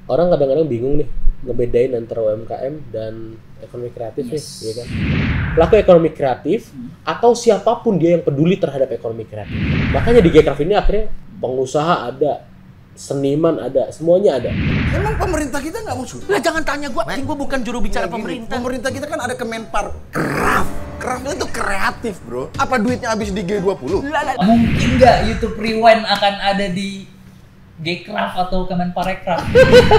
orang kadang-kadang bingung nih ngebedain antara UMKM dan ekonomi kreatif nih, ya kan? Pelaku ekonomi kreatif atau siapapun dia yang peduli terhadap ekonomi kreatif. Makanya di Gcraft ini akhirnya pengusaha ada, seniman ada, semuanya ada. Emang pemerintah kita nggak mau suruh? Lah jangan tanya gua bukan juru bicara pemerintah. Pemerintah kita kan ada Kemenpar Craft. Craft itu kreatif, bro. Apa duitnya habis di G20? Mungkin nggak YouTube Rewind akan ada di Gcraft atau Kemenparekraf?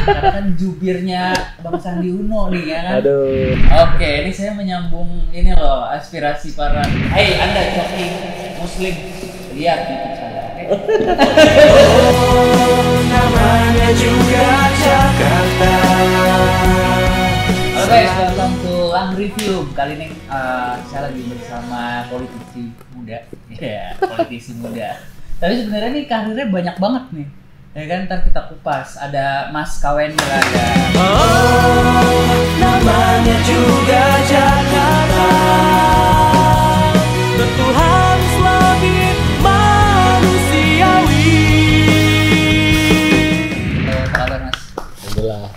Karena kan jubirnya Bang Sandi Uno nih ya kan. Aduh. Oke, ini saya menyambung ini loh aspirasi para Hei Anda joki muslim, lihat YouTube saya. Namanya juga Jakarta. Oke guys, welcome to Lang Review. Kali ini saya lagi bersama politisi muda. Iya, politisi muda. Tapi sebenarnya nih karirnya banyak banget nih. Ya kan, ntar kita kupas. Ada Mas Kawendra ada. Namanya juga Jakarta. Tentu harus lebih manusiawi. Apa kabar Mas? Alhamdulillah.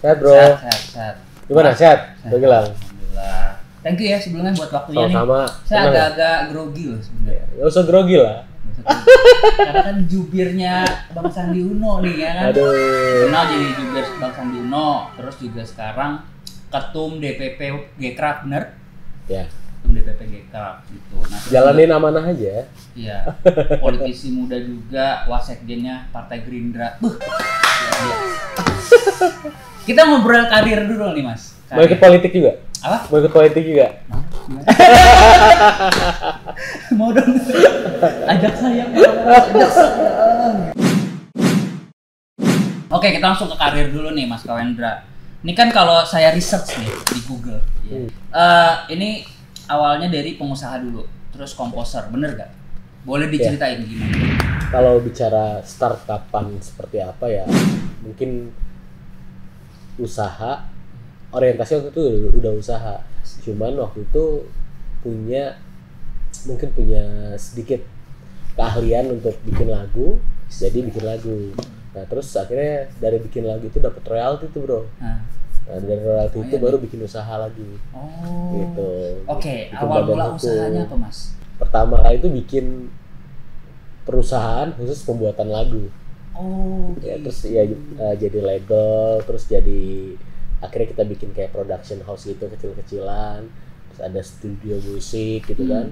Sehat, bro. Sehat. Gimana, sehat? Gilang. Alhamdulillah. Thank you ya sebelumnya buat waktunya nih. Sama-sama. Saya Tenang. agak-agak grogi loh sebenarnya. Gak usah grogi lah. Karena kan jubirnya Bang Sandi Uno nih ya kan. Aduh. Kenal jadi jubir Bang Sandi Uno, terus juga sekarang ketum DPP Gcraft, bener? Ya, Ketum DPP Gcraft gitu. Nah, terus jalanin juga- amanah aja. Iya. Politisi muda juga, wasekjennya Partai Gerindra. Luar biasa. Kita ngobrol karir dulu nih Mas. Mau ikut politik juga? Apa? Mau ikut politik juga? Mau dong. Ajak saya. Ajak saya. Oke, kita langsung ke karir dulu nih Mas Kawendra. Ini kan kalau saya research nih di Google. Ini awalnya dari pengusaha dulu, terus komposer, bener gak? Boleh diceritain gimana? Kalau bicara startupan seperti apa ya, mungkin usaha, orientasi waktu itu udah usaha. Cuman waktu itu mungkin punya sedikit keahlian untuk bikin lagu, jadi bikin lagu. Nah terus akhirnya dari bikin lagu itu dapat royalti tuh, bro. Nah dari royalti itu baru bikin usaha lagi. Oh. Gitu. Oke, Bikin awal badan mula hukum. usahanya apa Mas? Pertama kali itu bikin perusahaan khusus pembuatan lagu. Oh. Ya terus ya jadi label, terus jadi akhirnya kita bikin kayak production house gitu kecil-kecilan, terus ada studio musik gitu kan,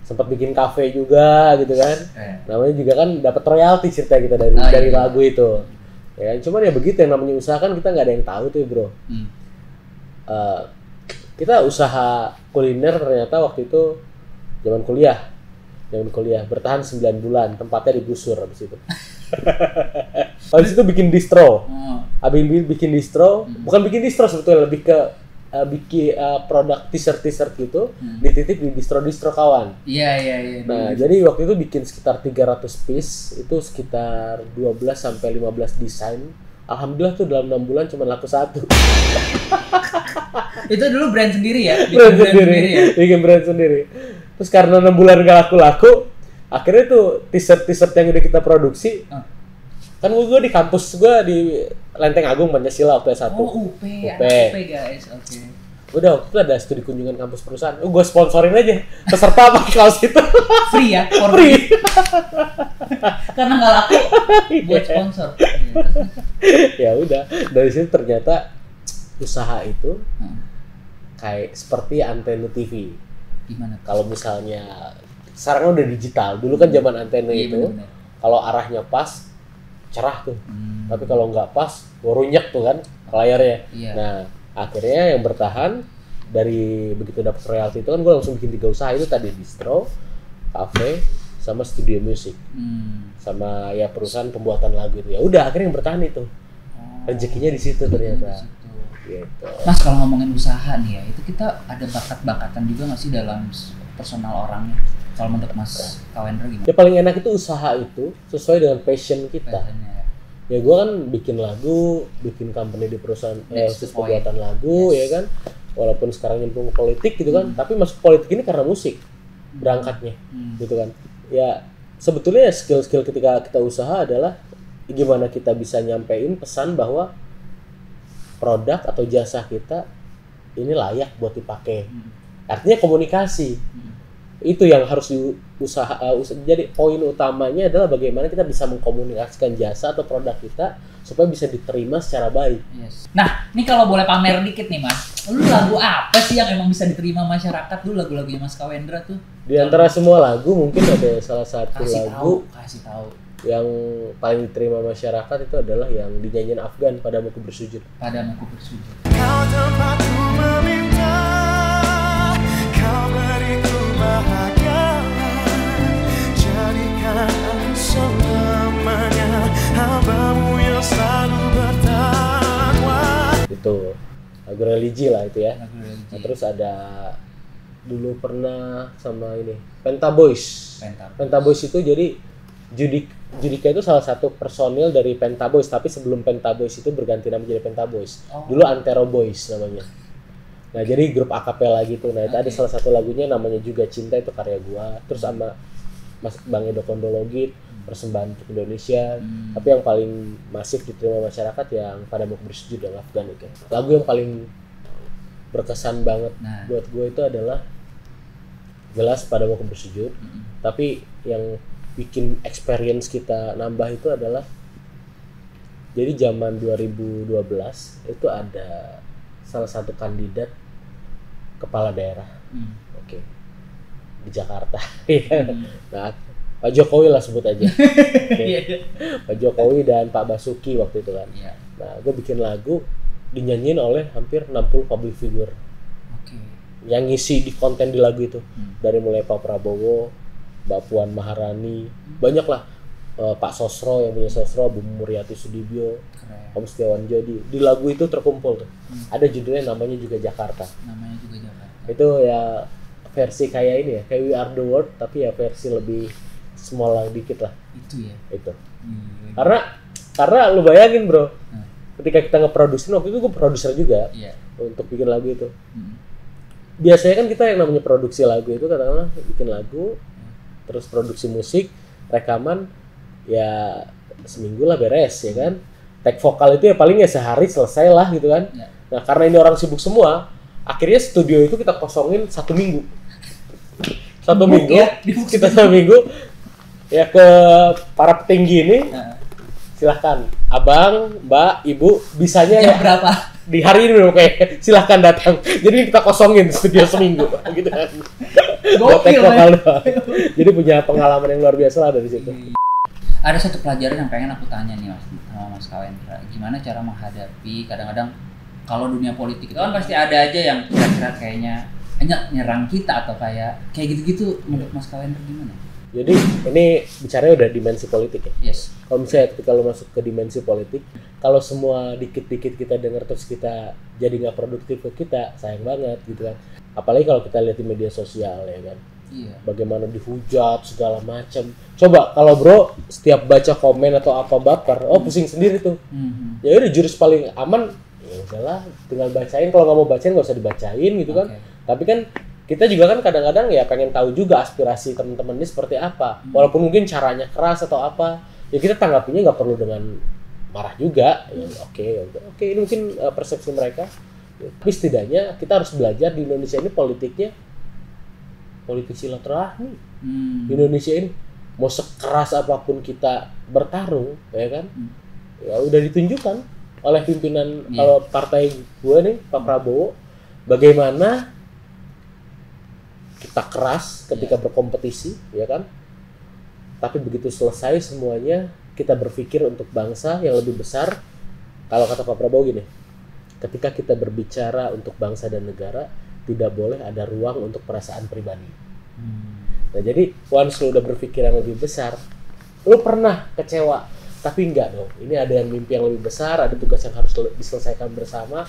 sempat bikin cafe juga gitu kan, namanya juga kan dapat royalti cerita kita dari iya. lagu itu, ya kan. Cuman ya begitu, yang namanya usaha kan kita nggak ada yang tahu tuh ya, bro. Kita usaha kuliner ternyata waktu itu zaman kuliah bertahan 9 bulan, tempatnya digusur habis itu. Habis itu bikin distro. Abis bikin distro, bukan bikin distro sebetulnya, lebih ke bikin produk t-shirt gitu, dititip di distro kawan. Iya. Nah, jadi waktu itu bikin sekitar 300 piece, itu sekitar 12 sampai 15 desain. Alhamdulillah tuh dalam 6 bulan cuma laku 1. Itu dulu brand sendiri ya? Bikin brand sendiri. Terus karena 6 bulan gak laku-laku, akhirnya tuh t-shirt yang udah kita produksi, kan gue di kampus gue di Lenteng Agung Pancasila waktu S1. Oh, UP guys, oke. Udah waktu itu ada studi kunjungan kampus perusahaan. Gue sponsorin aja peserta pakai kaos itu. Free ya? Free. Karena nggak laku buat sponsor. Ya udah, dari situ ternyata usaha itu kayak seperti antena TV. Gimana? Kalau misalnya sekarang kan udah digital, dulu kan zaman antena itu, kalau arahnya pas cerah tuh, tapi kalau nggak pas runyak tuh kan layarnya. Nah akhirnya yang bertahan dari begitu dapat royalti itu kan gue langsung bikin 3 usaha itu tadi, distro, cafe, sama studio musik, sama ya perusahaan pembuatan lagu itu. Ya udah akhirnya yang bertahan itu, rezekinya di situ ternyata. Gitu. Mas, kalau ngomongin usaha nih ya, itu kita ada bakat-bakatan juga nggak sih dalam personal orangnya? Kalau menurut Mas Kawendra gimana? Ya paling enak itu usaha itu sesuai dengan passion kita. Ya gue kan bikin lagu, bikin company di perusahaan khusus pembuatan lagu, ya kan. Walaupun sekarang nyemplung ke politik gitu kan, tapi masuk politik ini karena musik berangkatnya, gitu kan. Ya sebetulnya skill-skill ketika kita usaha adalah gimana kita bisa nyampein pesan bahwa produk atau jasa kita ini layak buat dipakai. Artinya komunikasi. Itu yang harus jadi poin utamanya adalah bagaimana kita bisa mengkomunikasikan jasa atau produk kita supaya bisa diterima secara baik. Yes. Nah, ini kalau boleh pamer dikit nih Mas, lu lagu apa sih yang emang bisa diterima masyarakat? Lu lagu-lagunya Mas Kawendra tuh? Di antara semua lagu mungkin ada salah satu kasih tahu yang paling diterima masyarakat itu adalah yang dinyanyiin Afgan, Padamu Ku Bersujud. Padamu Ku Bersujud. Kau tempatku meminta, kau beriku bahagia, jadikan aku selamanya hambamu yang selalu bertakwa. Itu lagu religi lah itu ya. Lagu religi. Nah, terus ada dulu pernah sama ini Penta Boys. Penta Boys itu jadi Judika itu salah satu personil dari Penta Boys, tapi sebelum Penta Boys itu berganti nama jadi Penta Boys. Dulu Antero Boys namanya. Nah, jadi grup akapela gitu. Nah, itu ada salah satu lagunya namanya juga Cinta, itu karya gua. Terus sama Bang Edo Kondologit, Persembahan untuk Indonesia. Tapi yang paling masif diterima masyarakat yang Padamu Ku Bersujud dan Afgan itu. Lagu yang paling berkesan banget buat gue itu adalah jelas Padamu Ku Bersujud. Tapi yang bikin experience kita nambah itu adalah jadi zaman 2012 itu ada salah satu kandidat kepala daerah. Oke. Di Jakarta. Nah, Pak Jokowi lah sebut aja. Pak Jokowi dan Pak Basuki waktu itu kan. Nah, gue bikin lagu dinyanyiin oleh hampir 60 public figure. Yang ngisi di konten di lagu itu. Dari mulai Pak Prabowo, Mbak Puan Maharani, banyak lah. Pak Sosro yang punya Sosro, Bu Muryati Sudibyo, Om Setiawan Jodi. Di lagu itu terkumpul tuh. Ada judulnya namanya juga Jakarta. Itu ya versi kayak ini ya, kayak We Are The World, tapi ya versi lebih small lah dikit lah. Itu ya. Itu. Karena lu bayangin bro, ketika kita ngeproduksi, waktu itu gue produser juga untuk bikin lagu itu. Biasanya kan kita yang namanya produksi lagu itu katakanlah bikin lagu, terus produksi musik, rekaman, ya seminggu lah beres ya kan. Take vokal itu ya paling ya sehari selesai lah gitu kan. Nah karena ini orang sibuk semua, akhirnya studio itu kita kosongin 1 minggu. Kita 1 minggu ya ke para petinggi ini. Silahkan, abang, mbak, ibu, bisanya jam berapa? Di hari ini dong kayak silahkan datang. Jadi kita kosongin studio seminggu gitu kan. Gokil Jadi punya pengalaman yang luar biasa lah dari situ. Ada satu pelajaran yang pengen aku tanya nih sama Mas Kawendra. Gimana cara menghadapi kadang-kadang kalau dunia politik itu kan pasti ada aja yang kira-kira kayaknya nyerang kita atau kayak gitu-gitu. Menurut Mas Kawendra gimana? Jadi ini bicaranya udah dimensi politik ya. Yes. Kalau misalnya ketika lo masuk ke dimensi politik, kalau semua dikit-dikit kita dengar terus kita jadi nggak produktif ke kita, sayang banget gitu kan. Apalagi kalau kita lihat di media sosial ya kan. Iya. Bagaimana dihujat segala macam. Coba kalau bro setiap baca komen atau apa baper, pusing sendiri tuh. Ya udah jurus paling aman, ya udahlah tinggal bacain. Kalau nggak mau bacain nggak usah dibacain gitu kan. Tapi kan kita juga kan kadang-kadang ya pengen tahu juga aspirasi teman-teman ini seperti apa. Walaupun mungkin caranya keras atau apa, ya kita tanggapinya nggak perlu dengan marah juga. Ya, oke, ini mungkin persepsi mereka. Tapi setidaknya kita harus belajar di Indonesia ini politiknya politik silaturahmi. Di Indonesia ini mau sekeras apapun kita bertarung, ya kan? Ya udah ditunjukkan oleh pimpinan kalau partai gue nih Pak Prabowo bagaimana kita keras ketika berkompetisi, ya kan? Tapi begitu selesai semuanya, kita berpikir untuk bangsa yang lebih besar. Kalau kata Pak Prabowo gini, ketika kita berbicara untuk bangsa dan negara, tidak boleh ada ruang untuk perasaan pribadi. Nah jadi, once lu udah berpikir yang lebih besar, lu pernah kecewa, tapi enggak dong. Ini ada yang mimpi yang lebih besar, ada tugas yang harus diselesaikan bersama.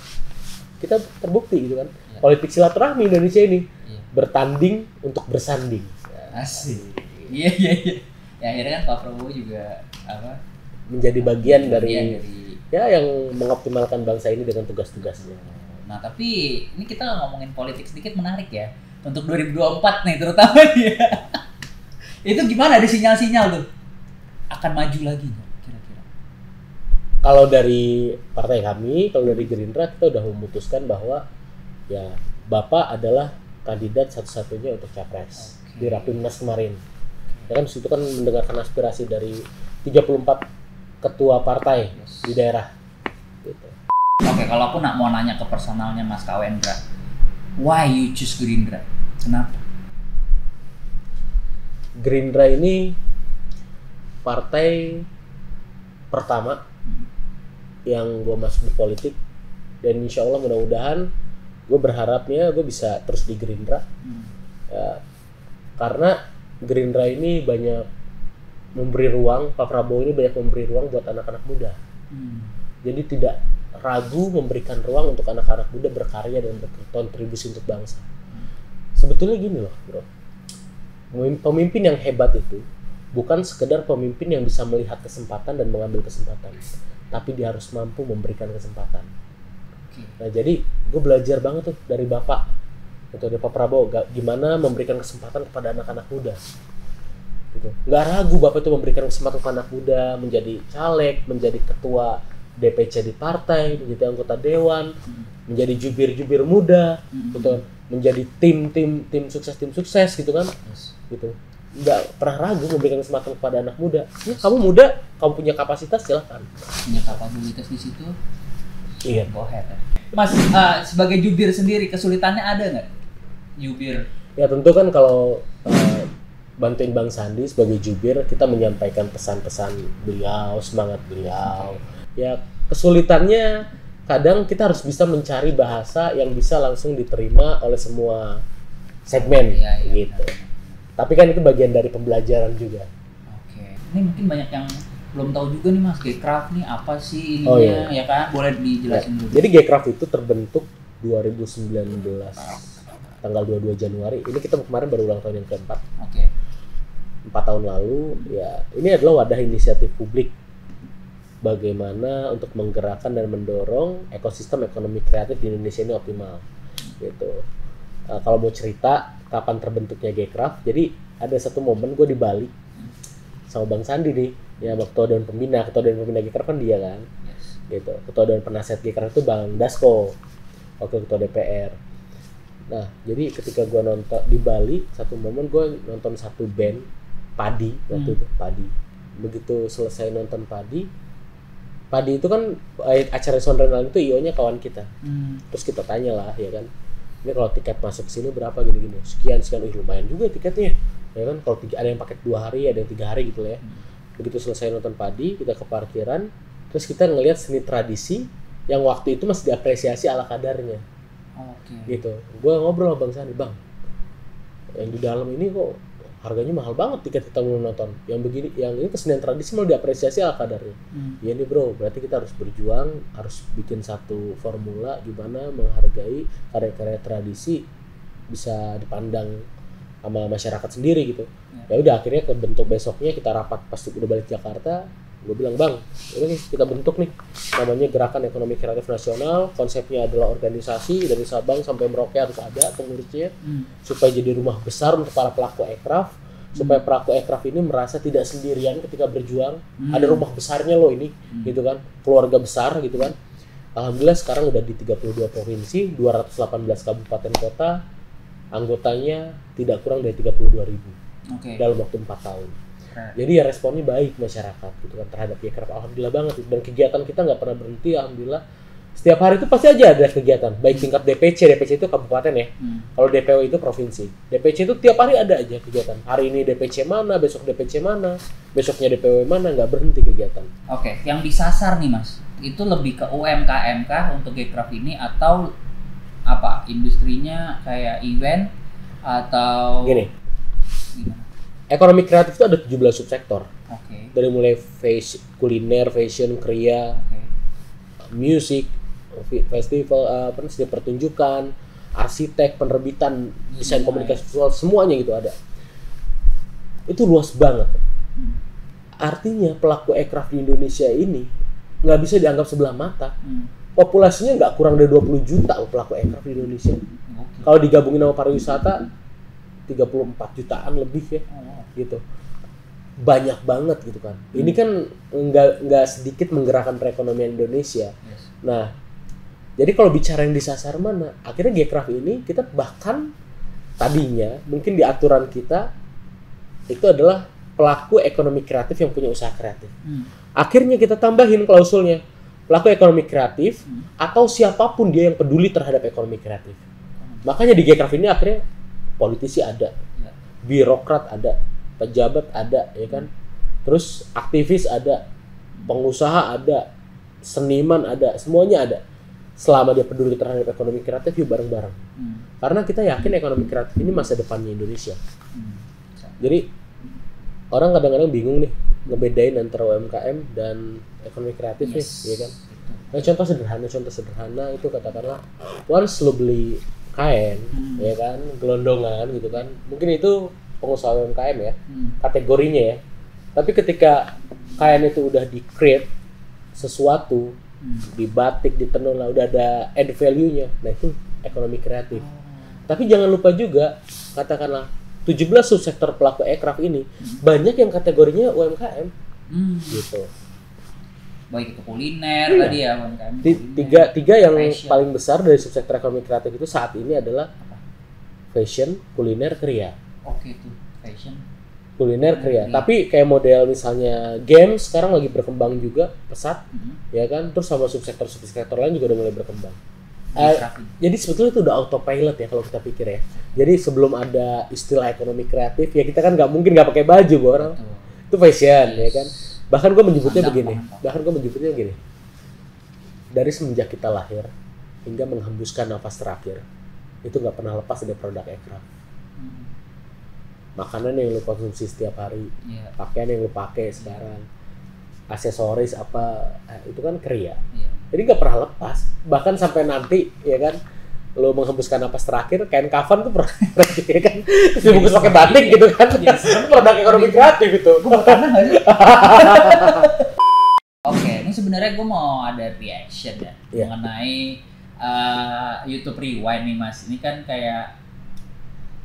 Kita terbukti gitu kan. Politik silaturahmi Indonesia ini bertanding untuk bersanding. Asik. Iya. Ya akhirnya kan Pak Prabowo juga menjadi bagian dari ya yang mengoptimalkan bangsa ini dengan tugas-tugasnya. Nah tapi ini kita ngomongin politik sedikit menarik ya untuk 2024 nih terutama ya. Itu gimana ada sinyal-sinyal tuh akan maju lagi nggak kira-kira? Kalau dari partai kami, kalau dari Gerindra kita udah memutuskan bahwa ya Bapak adalah kandidat satu-satunya untuk capres di Rapimnas kemarin. Ya kan situ kan mendengarkan aspirasi dari 34 ketua partai di daerah. Gitu. Oke, kalau aku mau nanya ke personalnya Mas Kawendra, why you choose Gerindra? Kenapa? Gerindra ini partai pertama yang gue masuk di politik, dan insya Allah mudah-mudahan gue berharapnya gue bisa terus di Gerindra. Ya, karena Gerindra ini banyak memberi ruang, Pak Prabowo ini banyak memberi ruang buat anak-anak muda. Jadi tidak ragu memberikan ruang untuk anak-anak muda berkarya dan berkontribusi untuk bangsa. Sebetulnya gini loh bro, pemimpin yang hebat itu bukan sekedar pemimpin yang bisa melihat kesempatan dan mengambil kesempatan, tapi dia harus mampu memberikan kesempatan. Nah jadi gue belajar banget tuh dari Bapak, itu dari Pak Prabowo, gimana memberikan kesempatan kepada anak-anak muda. Gitu. Nggak ragu Bapak itu memberikan kesempatan kepada anak muda menjadi caleg, menjadi ketua DPC di partai, menjadi anggota dewan, menjadi jubir-jubir muda, gitu, menjadi tim sukses gitu kan, gitu. Nggak pernah ragu memberikan kesempatan kepada anak muda. Ya, kamu muda, kamu punya kapasitas, silakan. Punya kapabilitas di situ. Iya. Go ahead. Mas, sebagai jubir sendiri kesulitannya ada nggak? Jubir. Ya tentu kan kalau bantuin Bang Sandi sebagai jubir, kita menyampaikan pesan-pesan beliau, semangat beliau. Ya kesulitannya kadang kita harus bisa mencari bahasa yang bisa langsung diterima oleh semua segmen, gitu. Tapi kan itu bagian dari pembelajaran juga. Oke. Ini mungkin banyak yang belum tahu juga nih Mas, Gcraft nih apa sih ininya, ya kan? Boleh dijelasin dulu. Jadi Gcraft itu terbentuk 2019 tanggal 22 Januari. Ini kita kemarin baru ulang tahun yang keempat. Oke. 4 tahun lalu, ya ini adalah wadah inisiatif publik bagaimana untuk menggerakkan dan mendorong ekosistem ekonomi kreatif di Indonesia ini optimal, gitu. Kalau mau cerita kapan terbentuknya Gcraft, jadi ada satu momen gue di Bali sama Bang Sandi nih, ya ketua dewan pembina Gcraft kan dia kan, gitu. Ketua dewan penasihat Gcraft itu Bang Dasko, wakil ketua DPR. Nah jadi ketika gue nonton di Bali, satu momen gue nonton satu band Padi waktu itu, Padi. Begitu selesai nonton Padi itu kan acara Sound Renal itu IO-nya kawan kita. Terus kita tanya lah, ya kan, ini kalau tiket masuk sini berapa gini-gini, sekian, lumayan juga tiketnya, ya kan. Kalau ada yang paket 2 hari, ada yang 3 hari gitu ya. Begitu selesai nonton Padi, kita ke parkiran, terus kita ngelihat seni tradisi yang waktu itu masih diapresiasi ala kadarnya. Gitu. Gue ngobrol sama Bang Sandi, Bang, yang di dalam ini kok harganya mahal banget tiket kita mau nonton. Yang begini, yang ini kesenian tradisi mau diapresiasi ala kadarnya. Ya ini bro, berarti kita harus berjuang, harus bikin satu formula gimana menghargai karya-karya tradisi bisa dipandang sama masyarakat sendiri gitu. Ya udah akhirnya kebentuk besoknya kita rapat pas udah balik Jakarta. Gue bilang, Bang, ini kita bentuk nih namanya Gerakan Ekonomi Kreatif Nasional. Konsepnya adalah organisasi dari Sabang sampai Merauke harus ada pengurusnya, supaya jadi rumah besar untuk para pelaku ekraf, supaya pelaku ekraf ini merasa tidak sendirian ketika berjuang. Ada rumah besarnya loh ini, gitu kan, keluarga besar gitu kan. Alhamdulillah sekarang udah di 32 provinsi, 218 kabupaten kota, anggotanya tidak kurang dari 32.000 dalam waktu 4 tahun. Jadi ya responnya baik masyarakat gitu kan terhadap Gcraft, alhamdulillah banget. Dan kegiatan kita nggak pernah berhenti, alhamdulillah. Setiap hari itu pasti aja ada kegiatan, baik tingkat DPC itu kabupaten ya. Kalau DPW itu provinsi. DPC itu tiap hari ada aja kegiatan. Hari ini DPC mana, besok DPC mana, besoknya DPW mana, nggak berhenti kegiatan. Oke, yang disasar nih Mas, itu lebih ke UMKM kah untuk Gcraft ini atau apa? Industrinya kayak event atau gini? Ekonomi kreatif itu ada 17 subsektor. Dari mulai kuliner, fashion, kriya, musik, festival, seni pertunjukan, arsitek, penerbitan, desain komunikasi visual, semuanya gitu ada. Itu luas banget. Artinya pelaku ekraf di Indonesia ini nggak bisa dianggap sebelah mata. Populasinya nggak kurang dari 20 juta pelaku ekraf di Indonesia. Kalau digabungin sama pariwisata 34 jutaan lebih ya, gitu. banyak banget gitu kan. Ini kan nggak sedikit menggerakkan perekonomian Indonesia. Yes. Nah, jadi kalau bicara yang disasar mana, akhirnya Gcraft ini kita bahkan tadinya mungkin di aturan kita itu adalah pelaku ekonomi kreatif yang punya usaha kreatif. Akhirnya kita tambahin klausulnya pelaku ekonomi kreatif atau siapapun dia yang peduli terhadap ekonomi kreatif. Makanya di Gcraft ini akhirnya politisi ada, birokrat ada, pejabat ada, ya kan. Terus aktivis ada, pengusaha ada, seniman ada, semuanya ada. Selama dia peduli terhadap ekonomi kreatif, yuk bareng-bareng. Karena kita yakin ekonomi kreatif ini masa depannya Indonesia. Jadi orang kadang-kadang bingung nih ngebedain antara UMKM dan ekonomi kreatif nih, ya kan. Nah, contoh sederhana itu katakanlah once lo beli kain, ya kan, gelondongan gitu kan, mungkin itu pengusaha UMKM ya, kategorinya ya. Tapi ketika kain itu udah di-create sesuatu, dibatik, ditenun lah, udah ada add value-nya, nah itu ekonomi kreatif. Tapi jangan lupa juga, katakanlah 17 subsektor pelaku aircraft ini banyak yang kategorinya UMKM, gitu. Baik itu kuliner tadi ya, UMKM. Tiga yang Fashion. paling besar dari subsektor ekonomi kreatif itu saat ini adalah fashion, kuliner, kriya. Oke itu fashion. Kuliner, kriya. Tapi kayak model misalnya games sekarang lagi berkembang juga pesat, ya kan. Terus sama subsektor lain juga udah mulai berkembang. Jadi sebetulnya itu udah autopilot ya kalau kita pikir ya. Jadi sebelum ada istilah ekonomi kreatif ya kita kan nggak mungkin nggak pakai baju orang. Itu fashion, ya kan. Bahkan gue menyebutnya begini. Dari semenjak kita lahir hingga menghembuskan nafas terakhir itu nggak pernah lepas dari produk aircraft. Makanan yang lu konsumsi setiap hari, pakaian yang lu pakai sekarang, aksesoris apa, itu kan kriya. Jadi nggak pernah lepas. Bahkan sampai nanti, ya kan, lu menghembuskan napas terakhir, kain kafan tuh pernah, ya kan, dibungkus pakai batik gitu kan. Produk ekonomi kreatif itu. Oke, ini sebenarnya gue mau ada reaction ya mengenai YouTube Rewind nih Mas. Ini kan kayak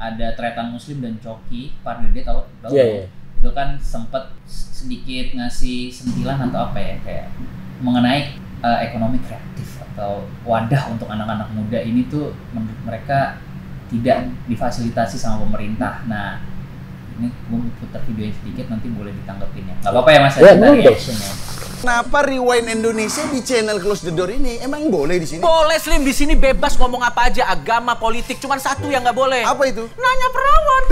ada Tretan Muslim dan Coki, Pardede tahu? Itu kan sempet sedikit ngasih sentilan atau apa ya, kayak mengenai ekonomi kreatif atau wadah untuk anak-anak muda ini tuh menurut mereka tidak difasilitasi sama pemerintah. Nah, ini gue putar videonya sedikit, nanti boleh ditanggepin ya. Nggak apa-apa ya Mas, ada reactionnya. Kenapa Rewind Indonesia di channel Close the Door ini emang boleh di sini? Boleh Slim, di sini bebas ngomong apa aja, agama, politik, cuman satu yang nggak boleh. Apa itu? Nanya perawan.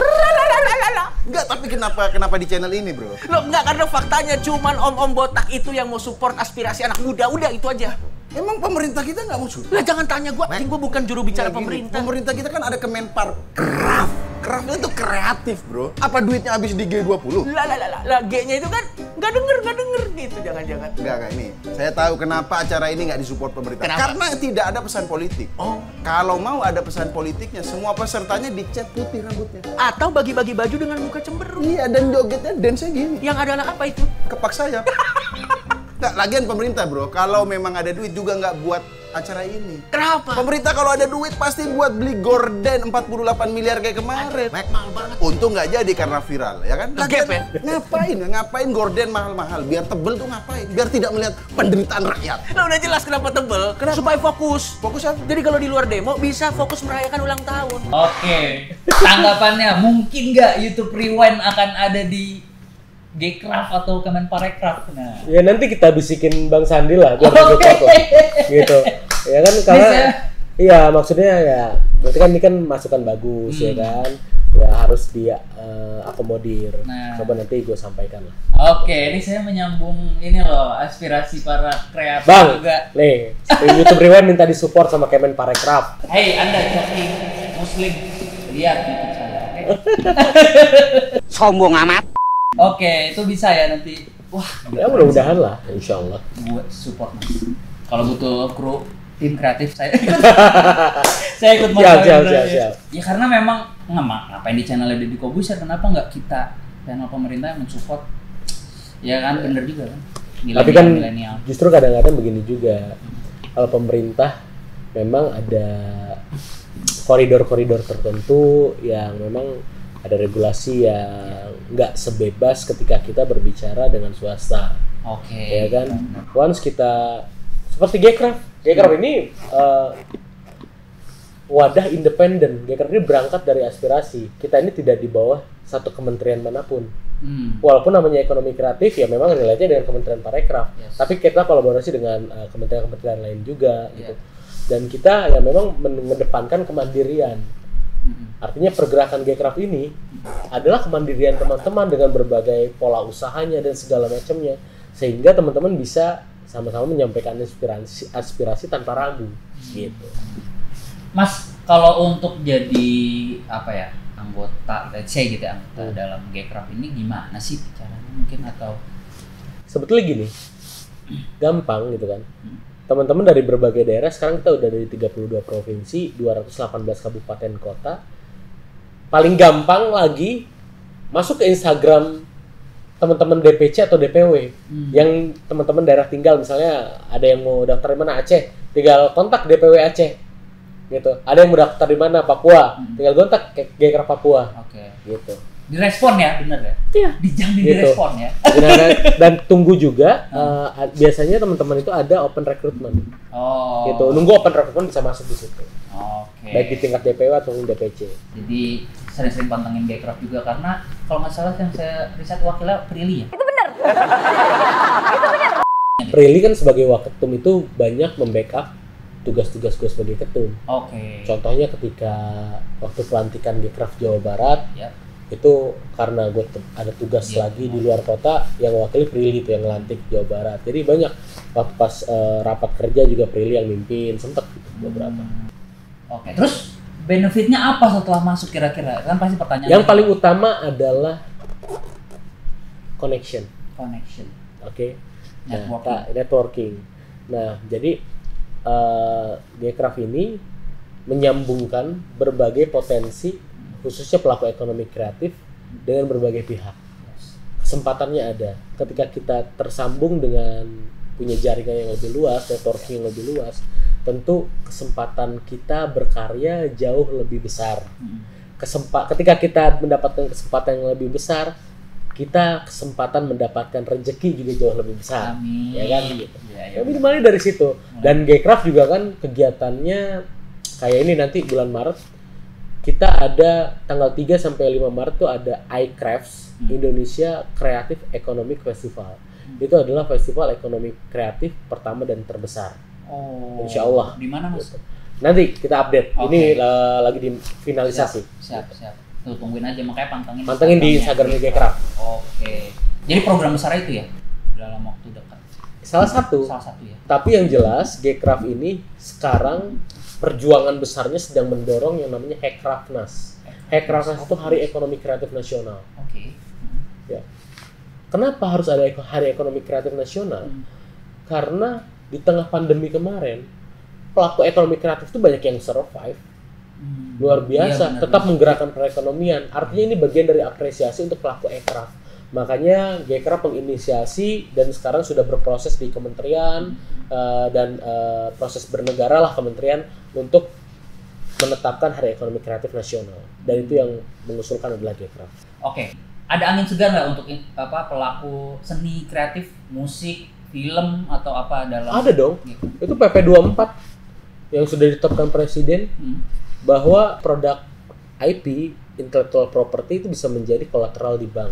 Enggak, tapi kenapa di channel ini, bro? Loh, nggak, karena faktanya cuman om-om botak itu yang mau support aspirasi anak muda, udah itu aja. Emang pemerintah kita nggak mau support? Lah jangan tanya gua bukan juru bicara pemerintah. Pemerintah kita kan ada Kemenparkraf. Craft itu kreatif, bro. Apa duitnya habis di G20? Lah G-nya itu kan nggak denger gitu, jangan-jangan. Enggak, ini. Saya tahu kenapa acara ini nggak disupport pemerintah. Kenapa? Karena tidak ada pesan politik. Oh. Kalau mau ada pesan politiknya, semua pesertanya dicat putih rambutnya. Atau bagi-bagi baju dengan muka cemberut. Iya, dan jogetnya dance-nya gini. Yang adalah apa itu? Kepak sayap. Nggak, lagian pemerintah, bro. Kalau memang ada duit juga nggak buat acara ini. Kenapa? Pemerintah kalau ada duit pasti buat beli gorden 48 miliar kayak kemarin. Mahal banget. Untung nggak jadi karena viral, ya kan? Ngegap ya? Ngapain gorden mahal-mahal? Biar tebel tuh ngapain? Biar tidak melihat penderitaan rakyat. Lah udah jelas kenapa tebel? Supaya fokus. Fokus apa? Jadi kalau di luar demo bisa fokus merayakan ulang tahun. Oke, tanggapannya mungkin nggak YouTube Rewind akan ada di Gcraft atau Kemenparekraf? Nah, Ya nanti kita bisikin Bang Sandi lah biar support lah. Gitu. Ya kan karena iya maksudnya ya berarti kan ini kan masukan bagus ya kan. Ya harus dia akomodir. Nah. Coba nanti gue sampaikan lah. oke, ini saya menyambung ini loh, aspirasi para kreatif Bang, juga. nih YouTube Rewind minta disupport sama Kemenparekraf. Hei, Anda Coki Muslim, lihat YouTube saya. Sombong amat. Oke, itu bisa ya nanti. Wah, Ya mudah-mudahan lah, insya Allah. buat support Mas. Kalau butuh kru tim kreatif saya saya ikut Siap. Ya karena memang ngapain di channel Deddy Kobuser, kenapa nggak kita channel pemerintah yang mensupport? Ya kan, bener juga kan. Tapi kan Milenial. justru kadang-kadang begini juga. Kalau pemerintah memang ada koridor-koridor tertentu yang memang ada regulasi yang nggak sebebas ketika kita berbicara dengan swasta. Ya kan, once kita seperti Gcraft ini wadah independen. Gcraft ini berangkat dari aspirasi. Kita ini tidak di bawah satu kementerian manapun. Walaupun namanya ekonomi kreatif ya memang relate dengan Kementerian Parekraf. Tapi kita kolaborasi dengan kementerian-kementerian lain juga gitu. Dan kita ya memang mengedepankan kemandirian. Artinya pergerakan Gcraft ini adalah kemandirian teman-teman dengan berbagai pola usahanya dan segala macamnya, sehingga teman-teman bisa sama-sama menyampaikan aspirasi tanpa ragu gitu. Mas, kalau untuk jadi apa ya, anggota, let's say gitu, anggota dalam Gcraft ini gimana sih caranya mungkin, atau sebetulnya gini, gampang gitu kan. Teman-teman dari berbagai daerah, sekarang kita udah dari 32 provinsi, 218 kabupaten kota. Paling gampang lagi masuk ke Instagram teman-teman DPC atau DPW yang teman-teman daerah tinggal, misalnya ada yang mau daftar di mana, Aceh, tinggal kontak DPW Aceh gitu. Ada yang mau daftar di mana, Papua, tinggal kontak Gcraft Papua. Gitu. Direspon ya, bener ya? Iya. Dijamin gitu. Direspon ya. Dan tunggu juga, biasanya teman-teman itu ada open recruitment. Gitu. Nunggu open recruitment bisa masuk di situ. Baik di tingkat DPW ataupun DPC. Jadi sering-sering pantengin Gcraft juga, karena kalau nggak salah yang saya riset wakilnya Prilly ya. Itu benar. Prilly kan sebagai waketum itu banyak membackup tugas-tugas gue sebagai ketum. Contohnya ketika waktu pelantikan Gcraft Jawa Barat, itu karena gue ada tugas lagi di luar kota, yang wakili Prilly itu yang ngelantik Jawa Barat. Jadi banyak waktu pas rapat kerja juga Prilly yang mimpin, sempet gitu, beberapa. Terus benefitnya apa setelah masuk kira-kira? Kan pasti pertanyaan. Yang paling utama adalah connection. Networking. Nah, jadi Gcraft ini menyambungkan berbagai potensi, khususnya pelaku ekonomi kreatif dengan berbagai pihak. Kesempatannya ada. Ketika kita tersambung dengan punya jaringan yang lebih luas, networking yang lebih luas, tentu kesempatan kita berkarya jauh lebih besar. Ketika kita mendapatkan kesempatan yang lebih besar, kita kesempatan mendapatkan rezeki juga jauh lebih besar. Ya kan gitu. Ya minimalnya dari situ. Dan Gcraft juga kan kegiatannya kayak ini, nanti bulan Maret kita ada tanggal 3 sampai 5 Maret tuh ada iCrafts, Indonesia Creative Economic Festival. Itu adalah festival ekonomi kreatif pertama dan terbesar. Insya Allah. Di mana, Mas? Gitu. Nanti kita update. Ini lagi di finalisasi. Siap. Tuh, tungguin aja, makanya pantengin di Instagram Gcraft. Jadi program besar itu ya dalam waktu dekat. Salah satu ya. Tapi yang jelas Gcraft ini sekarang perjuangan besarnya sedang mendorong yang namanya Hackcraftnas. Hackcraftnas itu Hari Ekonomi Kreatif Nasional. Ya. Kenapa harus ada Hari Ekonomi Kreatif Nasional? Karena di tengah pandemi kemarin, pelaku ekonomi kreatif itu banyak yang survive. Luar biasa, tetap menggerakkan perekonomian. Artinya ini bagian dari apresiasi untuk pelaku Gcraft. Makanya Gcraft menginisiasi dan sekarang sudah berproses di kementerian dan proses bernegara lah kementerian untuk menetapkan Hari Ekonomi Kreatif Nasional. Dan itu yang mengusulkan adalah Gcraft. Ada angin segar nggak untuk pelaku seni kreatif, musik, film atau apa dalam? Ada dong. Itu PP 24 yang sudah ditetapkan Presiden bahwa produk IP, intellectual property, itu bisa menjadi kolateral di bank.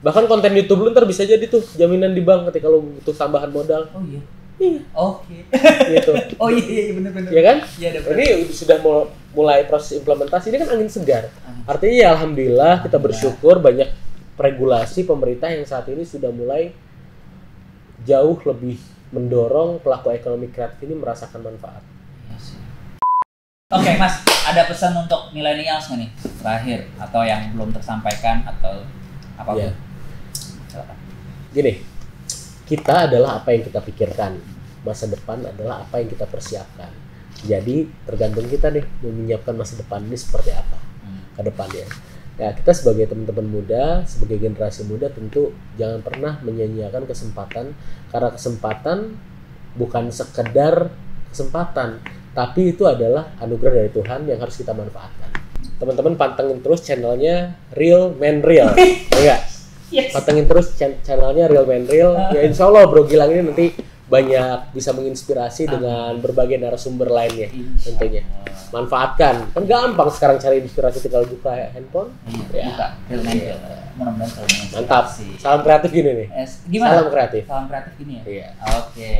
Bahkan konten YouTube lu ntar bisa jadi tuh jaminan di bank ketika lu butuh tambahan modal. Iya. Gitu. Iya benar-benar. Ya kan? Iya, ini sudah mulai proses implementasi. Ini kan angin segar. Artinya ya alhamdulillah kita bersyukur banyak regulasi pemerintah yang saat ini sudah mulai jauh lebih mendorong pelaku ekonomi kreatif ini merasakan manfaat. Mas, ada pesan untuk millennials nggak nih terakhir, atau yang belum tersampaikan atau apapun? Silakan. Gini, kita adalah apa yang kita pikirkan, masa depan adalah apa yang kita persiapkan. Jadi tergantung kita nih menyiapkan masa depan ini seperti apa ke depannya. Ya, kita sebagai teman-teman muda, sebagai generasi muda tentu jangan pernah menyia-nyiakan kesempatan, karena kesempatan bukan sekedar kesempatan, tapi itu adalah anugerah dari Tuhan yang harus kita manfaatkan. teman-teman pantengin terus channelnya Real Man Real. Enggak? Yes. Pantengin terus channelnya Real Man Real. Ya insya Allah Bro Gilang ini nanti banyak bisa menginspirasi dengan berbagai narasumber lainnya tentunya. Manfaatkan. Kan gampang sekarang cari inspirasi tinggal buka handphone. Iya, buka Real Man Real. Mudah-mudahan selalu menginspirasi. Mantap. Salam kreatif gini nih. Gimana? Salam kreatif. Salam kreatif gini ya? Iya. Oke.